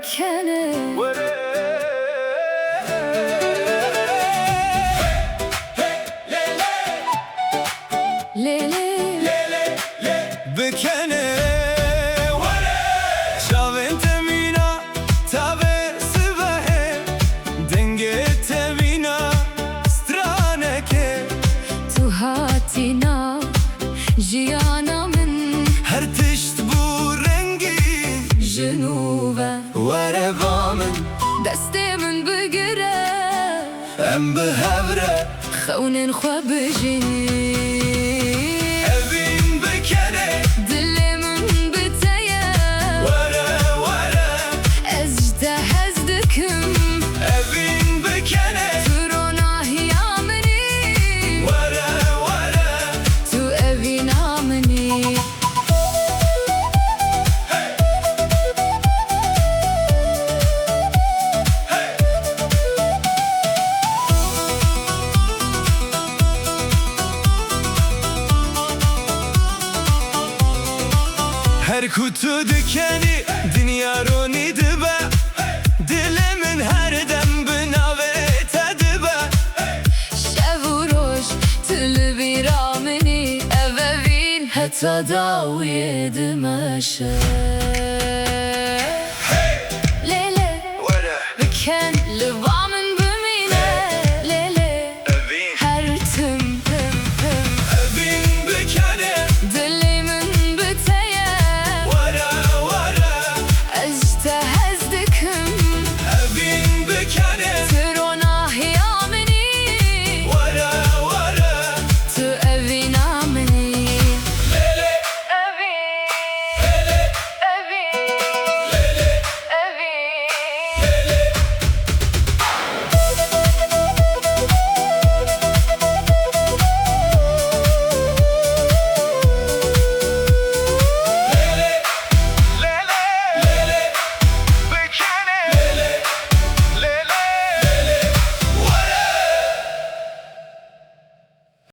بکنه بکنه شاوین تمینا تابه سبه دنگه تمینا سترانه که تو هاتینا جیانا من هر تشت بو رنگی جنوبه وره بامن دستی من بگیره ام بهوره خونن خواه بجین evin بکنه دلمون بتیه وره از جتهز دکم evin بکنه ترونا هیا منی وره تو اوینا منی هر kutu dükeni dünya roni dibe dilimin her dem binavere tedibe شب و روش تل بیرا منی اووین حتی داوی دمشه